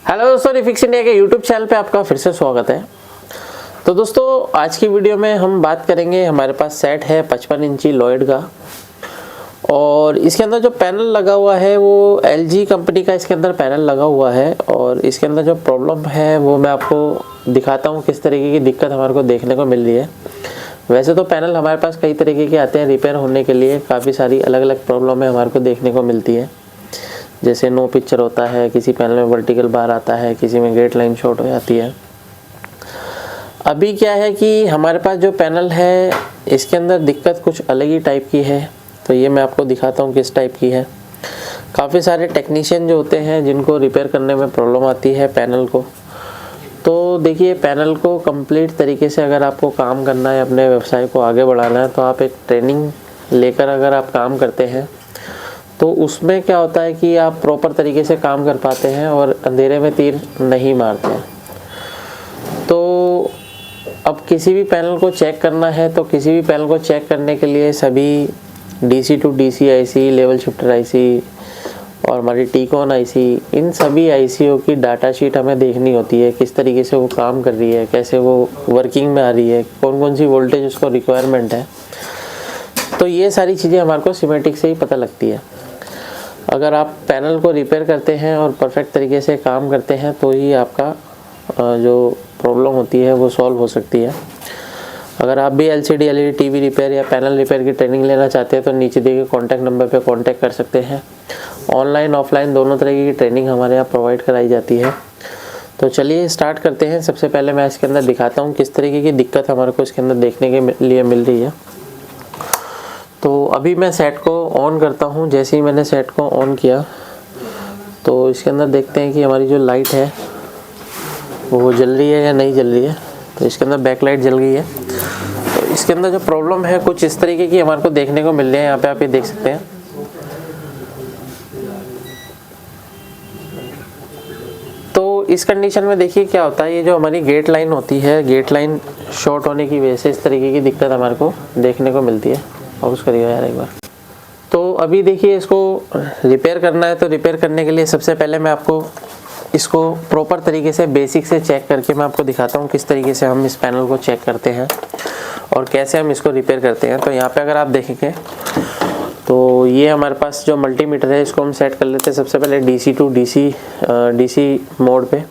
Hello दोस्तों, refix India के YouTube channel पे आपका फिर से स्वागत है। तो दोस्तों, आज की वीडियो में हम बात करेंगे। हमारे पास सेट है 55 इंची लॉयड का, और इसके अंदर जो पैनल लगा हुआ है वो LG कंपनी का इसके अंदर पैनल लगा हुआ है। और इसके अंदर जो प्रॉब्लम है वो मैं आपको दिखाता हूँ, किस तरीके की दिक्कत हमारे को देखने को मिल रही है। वैसे तो पैनल हमारे पास कई तरीके के आते हैं रिपेयर होने के लिए, काफ़ी सारी अलग अलग प्रॉब्लम हमारे को देखने को मिलती है। जैसे नो पिक्चर होता है, किसी पैनल में वर्टिकल बार आता है, किसी में गेट लाइन शॉर्ट हो जाती है। अभी क्या है कि हमारे पास जो पैनल है इसके अंदर दिक्कत कुछ अलग ही टाइप की है। तो ये मैं आपको दिखाता हूँ किस टाइप की है। काफ़ी सारे टेक्नीशियन जो होते हैं जिनको रिपेयर करने में प्रॉब्लम आती है पैनल को। तो देखिए, पैनल को कंप्लीट तरीके से अगर आपको काम करना है, अपने व्यवसाय को आगे बढ़ाना है, तो आप एक ट्रेनिंग लेकर अगर आप काम करते हैं तो उसमें क्या होता है कि आप प्रॉपर तरीके से काम कर पाते हैं और अंधेरे में तीर नहीं मारते हैं। तो अब किसी भी पैनल को चेक करना है तो किसी भी पैनल को चेक करने के लिए सभी DC to DC IC, level shifter IC और हमारी टीकॉन IC, इन सभी ICO की डाटा शीट हमें देखनी होती है। किस तरीके से वो काम कर रही है, कैसे वो वर्किंग में आ रही है, कौन कौन सी वोल्टेज उसको रिक्वायरमेंट है। तो ये सारी चीज़ें हमारे को सिमेटिक से ही पता लगती है। अगर आप पैनल को रिपेयर करते हैं और परफेक्ट तरीके से काम करते हैं तो ही आपका जो प्रॉब्लम होती है वो सॉल्व हो सकती है। अगर आप भी LCD LED TV रिपेयर या पैनल रिपेयर की ट्रेनिंग लेना चाहते हैं तो नीचे दिए गए कॉन्टैक्ट नंबर पे कांटेक्ट कर सकते हैं। ऑनलाइन ऑफलाइन दोनों तरीके की ट्रेनिंग हमारे यहाँ प्रोवाइड कराई जाती है। तो चलिए स्टार्ट करते हैं। सबसे पहले मैं इसके अंदर दिखाता हूँ किस तरीके की दिक्कत हमारे को इसके अंदर देखने के लिए मिल रही है। तो अभी मैं सेट को ऑन करता हूँ। जैसे ही मैंने सेट को ऑन किया तो इसके अंदर देखते हैं कि हमारी जो लाइट है वो जल रही है या नहीं जल रही है। तो इसके अंदर बैक लाइट जल गई है। तो इसके अंदर जो प्रॉब्लम है कुछ इस तरीके की हमारे को देखने को मिल रही है। यहाँ पे आप ये देख सकते हैं। तो इस कंडीशन में देखिए क्या होता है, ये जो हमारी गेट लाइन होती है, गेट लाइन शॉर्ट होने की वजह से इस तरीके की दिक्कत हमारे को देखने को मिलती है। पॉज करिएगा यार एक बार। तो अभी देखिए, इसको रिपेयर करना है तो रिपेयर करने के लिए सबसे पहले मैं आपको इसको प्रॉपर तरीके से बेसिक से चेक करके मैं आपको दिखाता हूँ किस तरीके से हम इस पैनल को चेक करते हैं और कैसे हम इसको रिपेयर करते हैं। तो यहाँ पे अगर आप देखेंगे तो ये हमारे पास जो मल्टीमीटर है इसको हम सेट कर लेते हैं सबसे पहले DC टू DC मोड पे।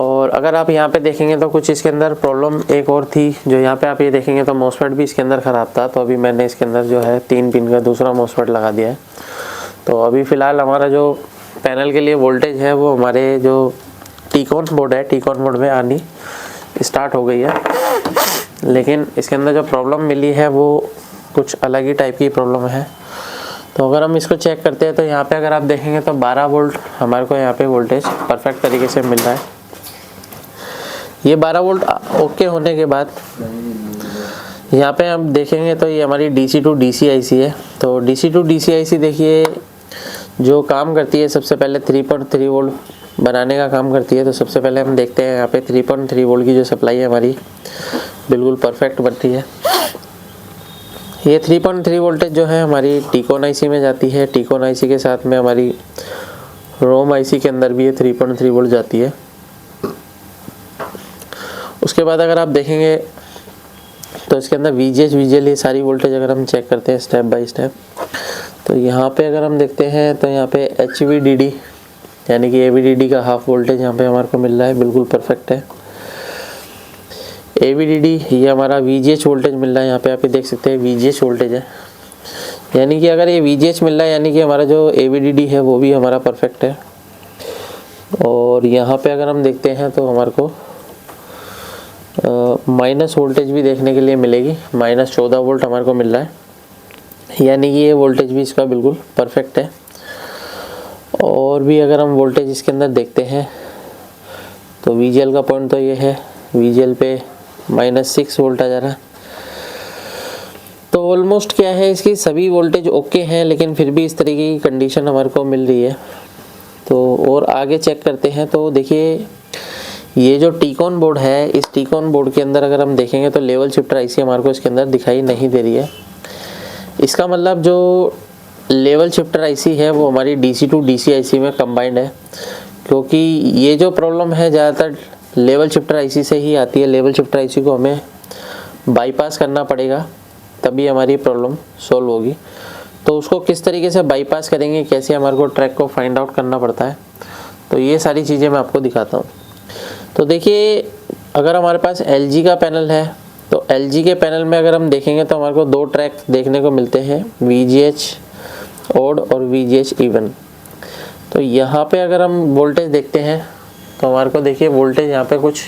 और अगर आप यहाँ पे देखेंगे तो कुछ इसके अंदर प्रॉब्लम एक और थी, जो यहाँ पे आप ये देखेंगे तो मॉसफेट भी इसके अंदर ख़राब था। तो अभी मैंने इसके अंदर जो है 3 पिन का दूसरा मॉसफेट लगा दिया है। तो अभी फ़िलहाल हमारा जो पैनल के लिए वोल्टेज है वो हमारे जो टीकॉन बोर्ड है, टीकॉन बोर्ड में आनी स्टार्ट हो गई है। लेकिन इसके अंदर जो प्रॉब्लम मिली है वो कुछ अलग ही टाइप की प्रॉब्लम है। तो अगर हम इसको चेक करते हैं तो यहाँ पे अगर आप देखेंगे तो 12 वोल्ट हमारे को यहाँ पे वोल्टेज परफेक्ट तरीके से मिल रहा है। ये 12 वोल्ट ओके होने के बाद यहाँ पे हम देखेंगे तो ये हमारी DC टू DC IC है। तो DC टू DC IC देखिए जो काम करती है, सबसे पहले 3.3 वोल्ट बनाने का काम करती है। तो सबसे पहले हम देखते हैं यहाँ पे 3.3 वोल्ट की जो सप्लाई है हमारी बिल्कुल परफेक्ट बनती है। ये 3.3 वोल्टेज जो है हमारी टीकॉन IC में जाती है। टीकॉन IC के साथ में हमारी रोम IC के अंदर भी ये 3.3 वोल्ट जाती है। उसके बाद अगर आप देखेंगे तो इसके अंदर VGH VGL ये सारी वोल्टेज अगर हम चेक करते हैं स्टेप बाय स्टेप, तो यहाँ पे अगर हम देखते हैं तो यहाँ पे HVDD यानी कि AVDD का हाफ वोल्टेज यहाँ पे हमारे को मिल रहा है, बिल्कुल परफेक्ट है। AVDD ये हमारा VGH वोल्टेज मिल रहा है। यहाँ पे आप ये देख सकते हैं VGH वोल्टेज है, यानी कि अगर ये VGH मिल रहा है यानी कि हमारा जो AVDD है वो भी हमारा परफेक्ट है। और यहाँ पे अगर हम देखते हैं तो हमारे को माइनस वोल्टेज भी देखने के लिए मिलेगी। -14 वोल्ट हमारे को मिल रहा है, यानी कि ये वोल्टेज भी इसका बिल्कुल परफेक्ट है। और भी अगर हम वोल्टेज इसके अंदर देखते हैं तो VGL का पॉइंट तो ये है, VGL पे -6 वोल्ट आ जा रहा है। तो ऑलमोस्ट क्या है, इसकी सभी वोल्टेज ओके हैं, लेकिन फिर भी इस तरीके की कंडीशन हमारे को मिल रही है। तो और आगे चेक करते हैं तो देखिए, ये जो टीकॉन बोर्ड है, इस टीकॉन बोर्ड के अंदर अगर हम देखेंगे तो लेवल शिफ्टर IC हमारे को इसके अंदर दिखाई नहीं दे रही है। इसका मतलब जो लेवल शिफ्टर IC है वो हमारी DC टू DC IC में कंबाइंड है। क्योंकि ये जो प्रॉब्लम है ज़्यादातर लेवल शिफ्टर आईसी से ही आती है। लेवल शिफ्टर आईसी को हमें बाईपास करना पड़ेगा, तभी हमारी प्रॉब्लम सॉल्व होगी। तो उसको किस तरीके से बाईपास करेंगे, कैसे हमारे को ट्रैक को फाइंड आउट करना पड़ता है, तो ये सारी चीज़ें मैं आपको दिखाता हूँ। तो देखिए, अगर हमारे पास LG का पैनल है तो LG के पैनल में अगर हम देखेंगे तो हमारे को 2 ट्रैक देखने को मिलते हैं, VGH ओड और VGH इवन। तो यहाँ पे अगर हम वोल्टेज देखते हैं तो हमारे को देखिए वोल्टेज यहाँ पे कुछ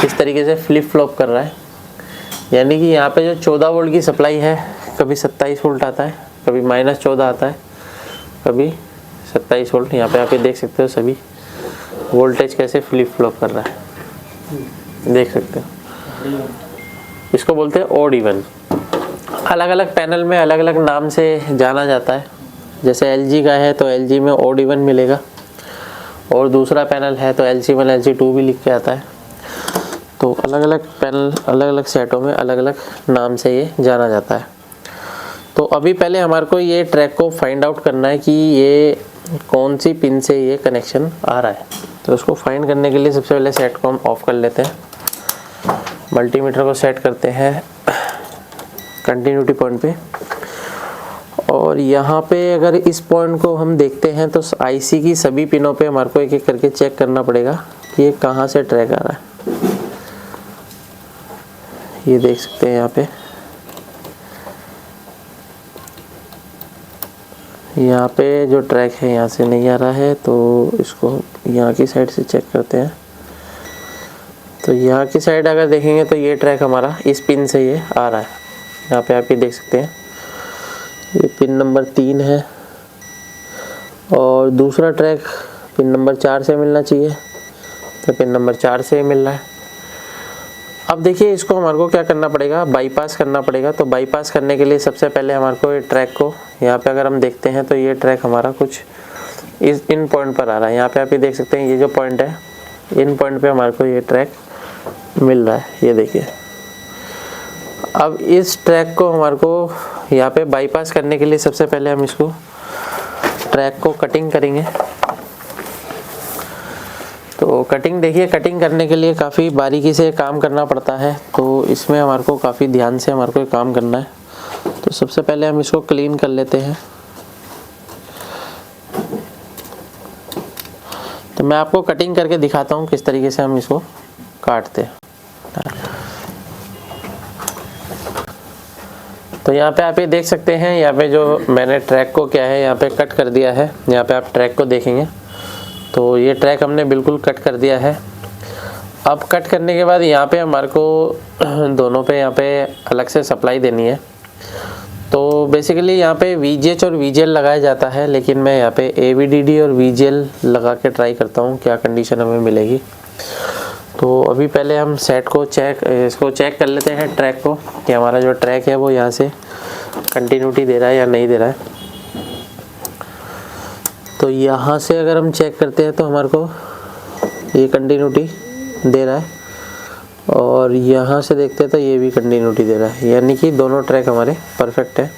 इस तरीके से फ्लिप फ्लॉप कर रहा है। यानी कि यहाँ पे जो 14 वोल्ट की सप्लाई है, कभी 27 वोल्ट आता है, कभी -14 आता है, कभी 27 वोल्ट। यहाँ पे आप ये देख सकते हो सभी वोल्टेज कैसे फ्लिप फ्लॉप कर रहा है, देख सकते हो। इसको बोलते हैं ओड इवन। अलग अलग पैनल में अलग अलग नाम से जाना जाता है। जैसे LG का है तो LG में ओड इवन मिलेगा, और दूसरा पैनल है तो LC1 LC2 भी लिख के आता है। तो अलग अलग पैनल अलग अलग सेटों में अलग अलग नाम से ये जाना जाता है। तो अभी पहले हमारे को ये ट्रैक को फाइंड आउट करना है कि ये कौन सी पिन से ये कनेक्शन आ रहा है। तो उसको फाइंड करने के लिए सबसे पहले सेट को हम ऑफ कर लेते हैं। मल्टीमीटर को सेट करते हैं कंटिन्यूटी पॉइंट पे, और यहाँ पे अगर इस पॉइंट को हम देखते हैं तो आईसी की सभी पिनों पे हमारे को एक एक करके चेक करना पड़ेगा कि ये कहाँ से ट्रैक आ रहा है। ये देख सकते हैं यहाँ पे जो ट्रैक है यहाँ से नहीं आ रहा है, तो इसको यहाँ की साइड से चेक करते हैं। तो यहाँ की साइड अगर देखेंगे तो ये ट्रैक हमारा इस पिन से ये आ रहा है। यहाँ पे आप ये देख सकते हैं, ये पिन नंबर 3 है, और दूसरा ट्रैक पिन नंबर 4 से मिलना चाहिए, तो पिन नंबर 4 से मिल रहा है। अब देखिए, इसको हमारे को क्या करना पड़ेगा, बाईपास करना पड़ेगा। तो बाईपास करने के लिए सबसे पहले हमारे को ये ट्रैक को, यहाँ पे अगर हम देखते हैं तो ये ट्रैक हमारा कुछ इन पॉइंट पर आ रहा है। यहाँ पे आप ये देख सकते हैं, ये जो पॉइंट है, इन पॉइंट पे हमारे को ये ट्रैक मिल रहा है, ये देखिए। अब इस ट्रैक को हमारे को यहाँ पे बाईपास करने के लिए सबसे पहले हम इसको ट्रैक को कटिंग करेंगे। तो कटिंग देखिए, कटिंग करने के लिए काफ़ी बारीकी से काम करना पड़ता है, तो इसमें हमारे को काफ़ी ध्यान से हमारे को काम करना है। तो सबसे पहले हम इसको क्लीन कर लेते हैं। तो मैं आपको कटिंग करके दिखाता हूँ किस तरीके से हम इसको काटते हैं। तो यहाँ पे आप ये देख सकते हैं, यहाँ पे जो मैंने ट्रैक को क्या है यहाँ पे कट कर दिया है। यहाँ पे आप ट्रैक को देखेंगे तो ये ट्रैक हमने बिल्कुल कट कर दिया है। अब कट करने के बाद यहाँ पे हमारे को दोनों पे यहाँ पे अलग से सप्लाई देनी है। तो बेसिकली यहाँ पे VGH और VGL लगाया जाता है, लेकिन मैं यहाँ पे AVDD और VGL लगा के ट्राई करता हूँ क्या कंडीशन हमें मिलेगी। तो अभी पहले हम सेट को इसको चेक कर लेते हैं ट्रैक को, कि हमारा जो ट्रैक है वो यहाँ से कंटिन्यूटी दे रहा है या नहीं दे रहा है। तो यहाँ से अगर हम चेक करते हैं तो हमारे को ये कंटिन्यूटी दे रहा है, और यहाँ से देखते हैं तो ये भी कंटिन्यूटी दे रहा है, यानी कि दोनों ट्रैक हमारे परफेक्ट है।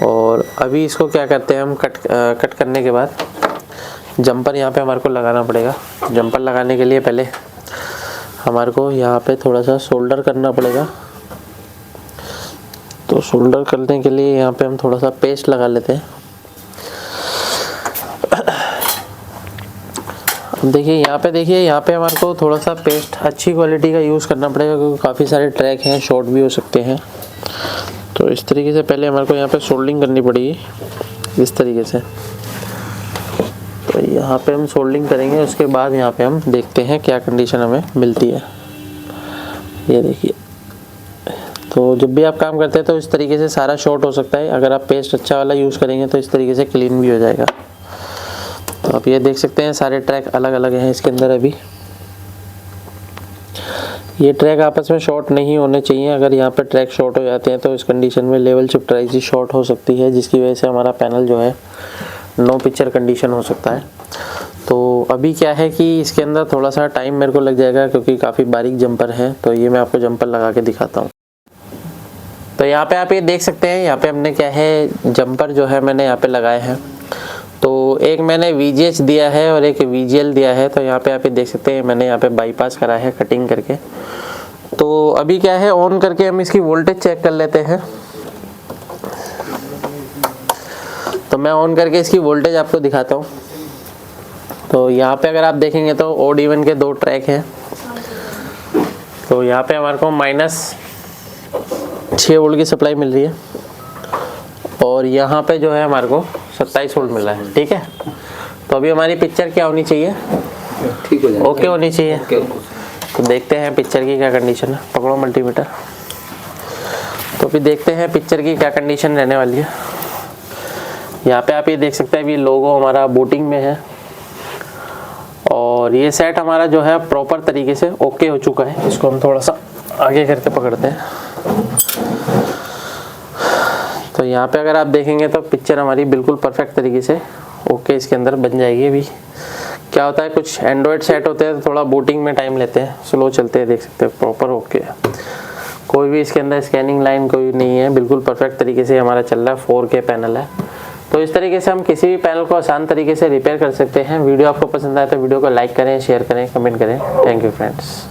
और अभी इसको क्या करते हैं हम, कट करने के बाद जंपर यहाँ पे हमारे को लगाना पड़ेगा। जंपर लगाने के लिए पहले हमारे को यहाँ पे थोड़ा सा सोल्डर करना पड़ेगा। तो सोल्डर करने के लिए यहाँ पे हम थोड़ा सा पेस्ट लगा लेते हैं। देखिए यहाँ पे हमारे को थोड़ा सा पेस्ट अच्छी क्वालिटी का यूज़ करना पड़ेगा, क्योंकि काफ़ी सारे ट्रैक हैं, शॉर्ट भी हो सकते हैं। तो इस तरीके से पहले हमारे को यहाँ पे सोल्डिंग करनी पड़ेगी, इस तरीके से। तो यहाँ पे हम सोल्डिंग करेंगे, उसके बाद यहाँ पे हम देखते हैं क्या कंडीशन हमें मिलती है। ये देखिए, तो जब भी आप काम करते हैं तो इस तरीके से सारा शॉर्ट हो सकता है। अगर आप पेस्ट अच्छा वाला यूज़ करेंगे तो इस तरीके से क्लीन भी हो जाएगा। तो आप ये देख सकते हैं सारे ट्रैक अलग अलग हैं इसके अंदर। अभी ये ट्रैक आपस में शॉर्ट नहीं होने चाहिए। अगर यहाँ पे ट्रैक शॉर्ट हो जाते हैं तो इस कंडीशन में लेवल शिफ्टर आईसी शॉर्ट हो सकती है, जिसकी वजह से हमारा पैनल जो है नो पिक्चर कंडीशन हो सकता है। तो अभी क्या है कि इसके अंदर थोड़ा सा टाइम मेरे को लग जाएगा, क्योंकि काफ़ी बारीक जंपर है। तो ये मैं आपको जंपर लगा के दिखाता हूँ। तो यहाँ पे आप ये देख सकते हैं, यहाँ पे हमने क्या है जंपर जो है मैंने यहाँ पे लगाए हैं। तो एक मैंने VGH दिया है और एक VGL दिया है। तो यहाँ पे आप देख सकते हैं मैंने यहाँ पे बाईपास करा है कटिंग करके। तो अभी क्या है, ऑन करके हम इसकी वोल्टेज चेक कर लेते हैं। तो मैं ऑन करके इसकी वोल्टेज आपको दिखाता हूँ। तो यहाँ पे अगर आप देखेंगे तो ऑड इवन के 2 ट्रैक हैं। तो यहाँ पे हमारे को -6 वोल्ट की सप्लाई मिल रही है और यहाँ पे जो है हमारे को 27 वोल्ट मिल रहा है। ठीक है, तो अभी हमारी पिक्चर क्या होनी चाहिए, ठीक हो जाए, ओके होनी चाहिए। तो देखते हैं पिक्चर की क्या कंडीशन है। पकड़ो मल्टीमीटर। तो अभी देखते हैं पिक्चर की क्या कंडीशन रहने वाली है। यहाँ पे आप ये देख सकते हैं अभी लोगो हमारा बूटिंग में है और ये सेट हमारा जो है प्रॉपर तरीके से ओके हो चुका है। इसको हम थोड़ा सा आगे करके पकड़ते हैं। तो यहाँ पे अगर आप देखेंगे तो पिक्चर हमारी बिल्कुल परफेक्ट तरीके से ओके इसके अंदर बन जाएगी। अभी क्या होता है, कुछ एंड्रॉयड सेट होते हैं तो थोड़ा बूटिंग में टाइम लेते हैं, स्लो चलते हैं। देख सकते हैं प्रॉपर ओके है, कोई भी इसके अंदर स्कैनिंग लाइन कोई नहीं है, बिल्कुल परफेक्ट तरीके से हमारा चल रहा है। 4K पैनल है। तो इस तरीके से हम किसी भी पैनल को आसान तरीके से रिपेयर कर सकते हैं। वीडियो आपको पसंद आए तो वीडियो को लाइक करें, शेयर करें, कमेंट करें। Thank you friends.